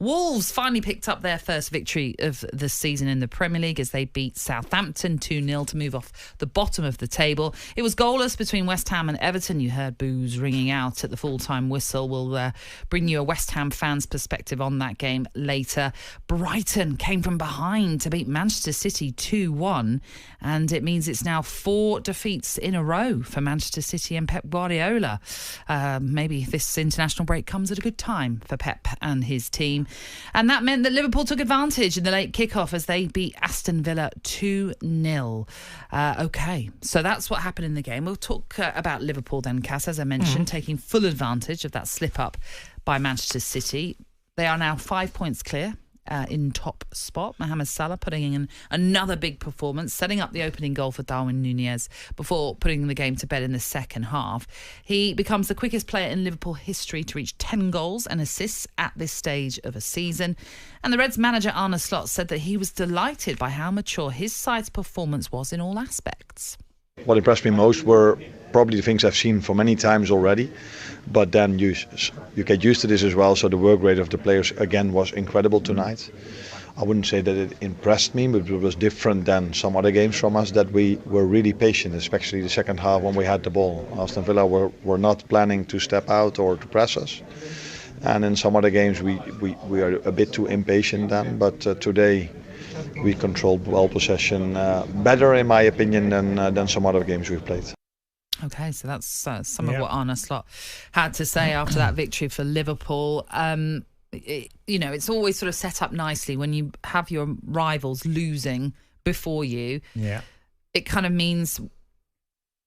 Wolves finally picked up their first victory of the season in the Premier League as they beat Southampton 2-0 to move off the bottom of the table. It was goalless between West Ham and Everton. You heard boos ringing out at the full-time whistle. We'll bring you a West Ham fan's perspective on that game later. Brighton came from behind to beat Manchester City 2-1, and it means it's now 4 defeats in a row for Manchester City and Pep Guardiola. Maybe this international break comes at a good time for Pep and his team. And that meant that Liverpool took advantage in the late kickoff as they beat Aston Villa 2-0. OK, so that's what happened in the game. We'll talk about Liverpool then, Cass, as I mentioned, taking full advantage of that slip-up by Manchester City. They are now 5 points clear in top spot. Mohamed Salah putting in another big performance, setting up the opening goal for Darwin Nunez before putting the game to bed in the second half. He becomes the quickest player in Liverpool history to reach 10 goals and assists at this stage of a season. And the Reds manager Arne Slot said that he was delighted by how mature his side's performance was in all aspects. What impressed me most were probably the things I've seen for many times already, but then you get used to this as well. So the work rate of the players again was incredible tonight. I wouldn't say that it impressed me, but it was different than some other games from us, that we were really patient, especially the second half when we had the ball. Aston Villa were not planning to step out or to press us, and in some other games we are a bit too impatient then. But today we controlled well possession better, in my opinion, than some other games we've played. OK, so that's some of what Arne Slot had to say after that victory for Liverpool. It's always sort of set up nicely when you have your rivals losing before you. Yeah, it kind of means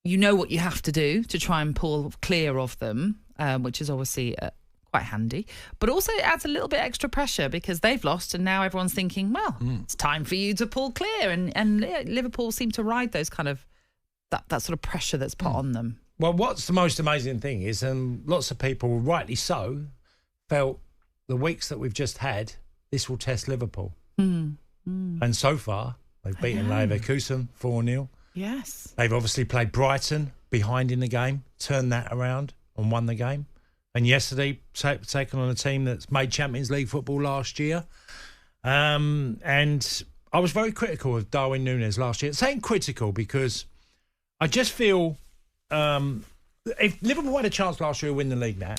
you know what you have to do to try and pull clear of them, which is obviously quite handy. But also it adds a little bit extra pressure because they've lost and now everyone's thinking, well, it's time for you to pull clear. And Liverpool seem to ride those kind of that sort of pressure that's put on them. Well, what's the most amazing thing is, lots of people, rightly so, felt the weeks that we've just had, this will test Liverpool. And so far, they've beaten Leverkusen 4-0. Yes. They've obviously played Brighton behind in the game, turned that around and won the game. And yesterday, taken on a team that's made Champions League football last year. And I was very critical of Darwin Nunez last year. Saying critical because I just feel if Liverpool had a chance last year to win the league now,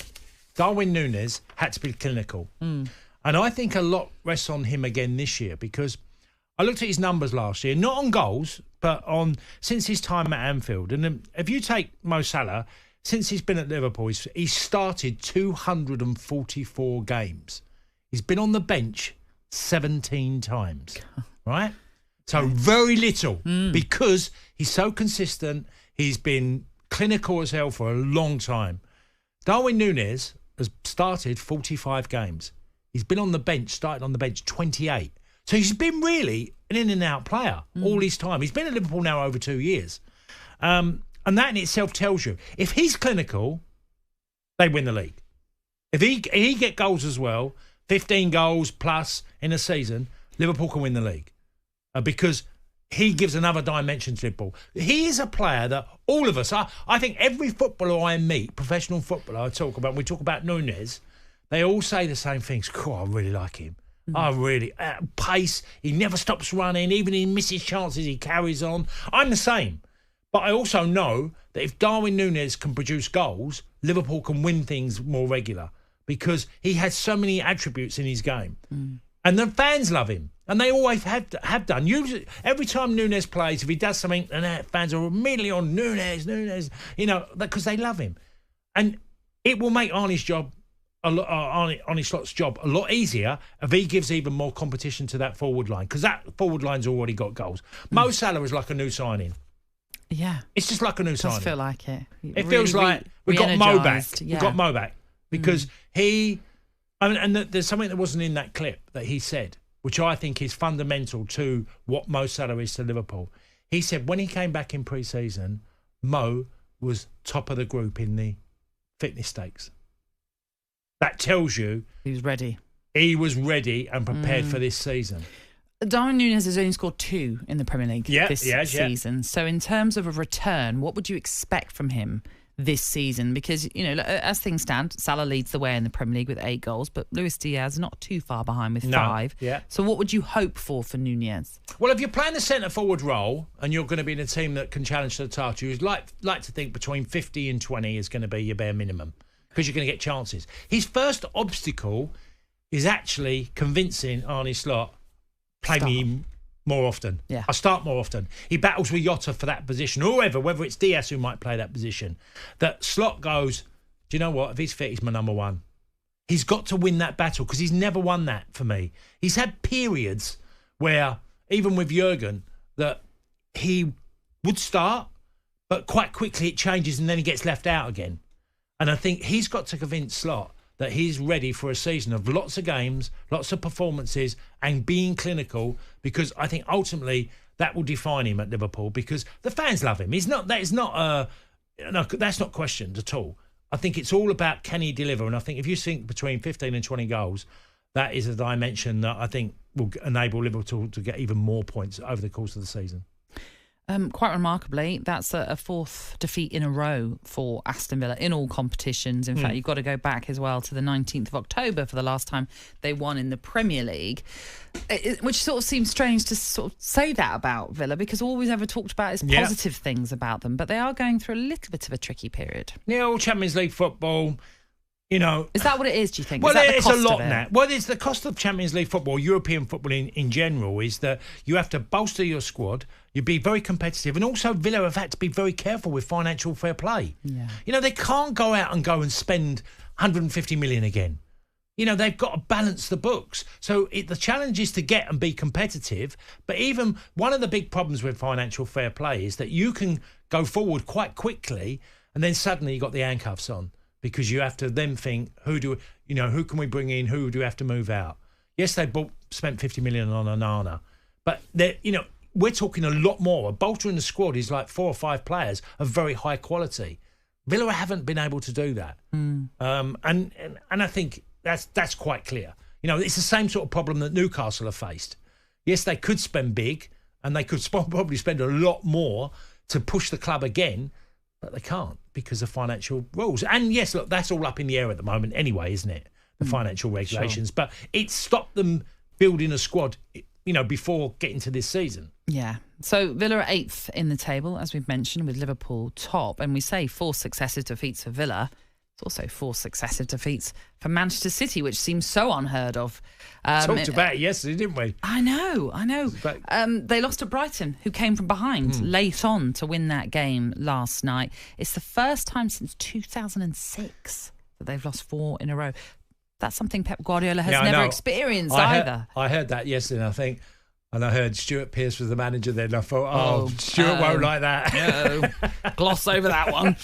Darwin Nunez had to be clinical. And I think a lot rests on him again this year because I looked at his numbers last year, not on goals, but on since his time at Anfield. And if you take Mo Salah, since he's been at Liverpool, he's started 244 games. He's been on the bench 17 times, right? So very little because he's so consistent. He's been clinical as hell for a long time. Darwin Nunez has started 45 games. He's been on the bench, started on the bench 28. So he's been really an in and out player all his time. He's been at Liverpool now over 2 years. And that in itself tells you, if he's clinical, they win the league. If he get goals as well, 15 goals plus in a season, Liverpool can win the league. Because he gives another dimension to Liverpool. He is a player that all of us, I think every footballer I meet, professional footballer we talk about Nunez, they all say the same things. Cool, I really like him. I really, pace, he never stops running, even if he misses chances, he carries on. I'm the same. But I also know that if Darwin Nunez can produce goals, Liverpool can win things more regular because he has so many attributes in his game. And the fans love him. And they always have done. Usually, every time Nunez plays, if he does something, and fans are immediately on Nunez, because they love him. And it will make Arne Slot's job a lot easier if he gives even more competition to that forward line, because that forward line's already got goals. Mo Salah is like a new signing. Yeah. It's just like a new signing. It does feel like it. It feels like we got Mo back. Yeah. We got Mo back because there's something that wasn't in that clip that he said, which I think is fundamental to what Mo Salah is to Liverpool. He said when he came back in pre-season, Mo was top of the group in the fitness stakes. That tells you he was ready. He was ready and prepared for this season. Darwin Nunez has only scored 2 in the Premier League this season. So in terms of a return, what would you expect from him this season? Because, as things stand, Salah leads the way in the Premier League with 8 goals, but Luis Diaz not too far behind with 5. Yeah. So what would you hope for Nunez? Well, if you're playing the centre-forward role and you're going to be in a team that can challenge the title, you'd like to think between 50 and 20 is going to be your bare minimum because you're going to get chances. His first obstacle is actually convincing Arne Slot, play me more often. Yeah. I start more often. He battles with Jota for that position, or whoever, whether it's Diaz who might play that position. That Slot goes, do you know what? If he's fit, he's my number one. He's got to win that battle because he's never won that for me. He's had periods where, even with Jurgen, that he would start, but quite quickly it changes and then he gets left out again. And I think he's got to convince Slot that he's ready for a season of lots of games, lots of performances, and being clinical, because I think ultimately that will define him at Liverpool because the fans love him. That's not questioned at all. I think it's all about can he deliver, and I think if you think between 15 and 20 goals, that is a dimension that I think will enable Liverpool to get even more points over the course of the season. Quite remarkably, that's a 4th defeat in a row for Aston Villa in all competitions. In fact, you've got to go back as well to the 19th of October for the last time they won in the Premier League, which sort of seems strange to sort of say that about Villa because all we've ever talked about is positive things about them, but they are going through a little bit of a tricky period. All Champions League football. Is that what it is, do you think? Well, is that it's a lot now. Well, it's the cost of Champions League football, European football in general, is that you have to bolster your squad, you be very competitive, and also Villa have had to be very careful with financial fair play. Yeah. They can't go out and spend 150 million again. They've got to balance the books. So the challenge is to get and be competitive. But even one of the big problems with financial fair play is that you can go forward quite quickly and then suddenly you've got the handcuffs on. Because you have to then think, who can we bring in? Who do we have to move out? Yes, they spent 50 million on Onana, but we're talking a lot more. A bolter in the squad is like 4 or 5 players of very high quality. Villa haven't been able to do that, and I think that's quite clear. It's the same sort of problem that Newcastle have faced. Yes, they could spend big, and they could probably spend a lot more to push the club again. But they can't because of financial rules. And yes, look, that's all up in the air at the moment anyway, isn't it? The financial regulations. Sure. But it stopped them building a squad, before getting to this season. Yeah. So Villa are 8th in the table, as we've mentioned, with Liverpool top. And we say 4 successive defeats for Villa. It's also 4 successive defeats for Manchester City, which seems so unheard of. Talked about it yesterday, didn't we? I know. They lost to Brighton, who came from behind late on to win that game last night. It's the first time since 2006 that they've lost 4 in a row. That's something Pep Guardiola has never experienced either. I heard that yesterday, and I heard Stuart Pearce was the manager then. I thought, Stuart won't like that. No, gloss over that one.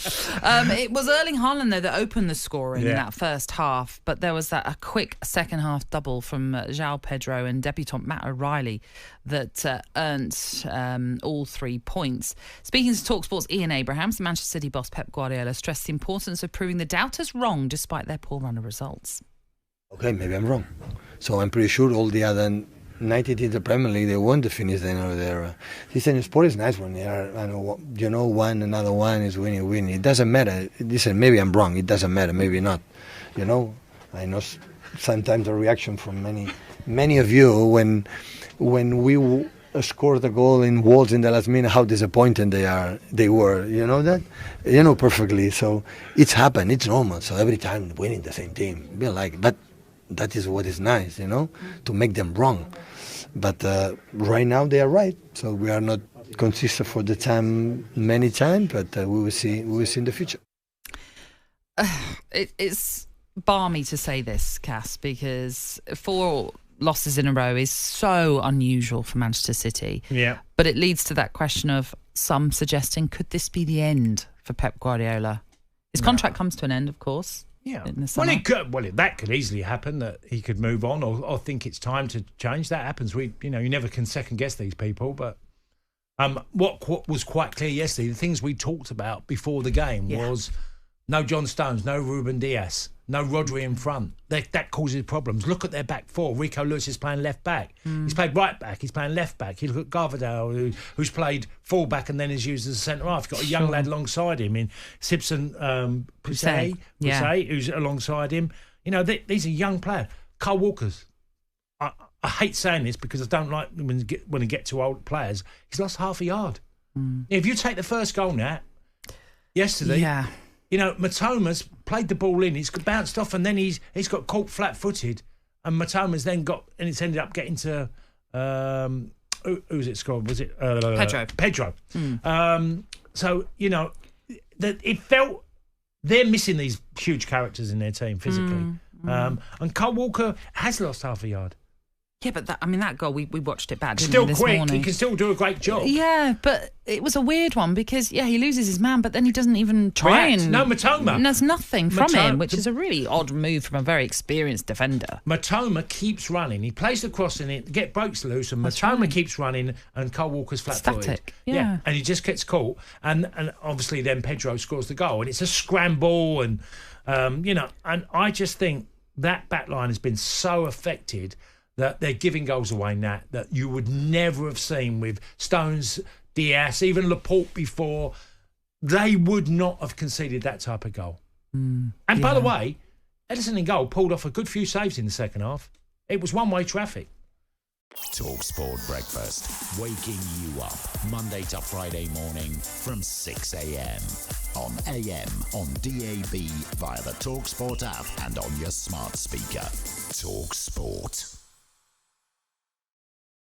It was Erling Haaland, though, that opened the scoring in that first half. But there was a quick second half double from João Pedro and debutant Matt O'Reilly that earned all 3 points. Speaking to talkSPORT's Ian Abrahams, Manchester City boss Pep Guardiola stressed the importance of proving the doubters wrong despite their poor run of results. Okay, maybe I'm wrong. So I'm pretty sure all the other 90 teams in the Premier League, they want to finish their season. Sport is nice when they are, another one is winning. It doesn't matter. Listen, maybe I'm wrong. It doesn't matter. Maybe not. I know sometimes the reaction from many of you when we scored the goal in Wolves in the last minute, how disappointed they were. You know that? You know perfectly. So it's happened. It's normal. So every time winning the same team, but that is what is nice, to make them wrong. But right now they are right. So we are not consistent for the time, many times, but we will see in the future. It's balmy to say this, Cass, because 4 losses in a row is so unusual for Manchester City. Yeah. But it leads to that question of some suggesting, could this be the end for Pep Guardiola? His contract comes to an end, of course. Yeah. In the summer. That could easily happen, that he could move on or think it's time to change. That happens. You never can second guess these people. But what was quite clear yesterday, the things we talked about before the game was No John Stones, no Ruben Dias, no Rodri in front. That causes problems. Look at their back four. Rico Lewis is playing left back. He's played right back. He's playing left back. You look at Garvadale, who's played full back and then is used as a centre half. You've got a young lad alongside him in Simpson Poussey, who's alongside him. You know, these are young players. Carl Walker's. I hate saying this because I don't like when you get to old players. He's lost half a yard. If you take the first goal now, yesterday, you know, Matoma's played the ball in, he's bounced off, and then he's got caught flat-footed, and Matoma's then and it's ended up getting to who's it scored? Was it Pedro? So you know that it felt they're missing these huge characters in their team physically, and Cole Walker has lost half a yard. Yeah, but that goal, we watched it back, didn't still we, this quick, morning? he can still do a great job. Yeah, but it was a weird one because, he loses his man, but then he doesn't even try and... No, Matoma. And there's nothing from him, which is a really odd move from a very experienced defender. Matoma keeps running. He plays the cross in it, breaks loose, and Matoma keeps running, and Cole Walker's flat-footed. Static, yeah. And he just gets caught, and obviously then Pedro scores the goal, and it's a scramble, and, and I just think that back line has been so affected that they're giving goals away now that you would never have seen with Stones, Diaz, even Laporte before. They would not have conceded that type of goal. And by the way, Ederson in goal pulled off a good few saves in the second half. It was one-way traffic. talkSPORT Breakfast, waking you up Monday to Friday morning from 6 a.m. on AM, on DAB, via the talkSPORT app and on your smart speaker. talkSPORT.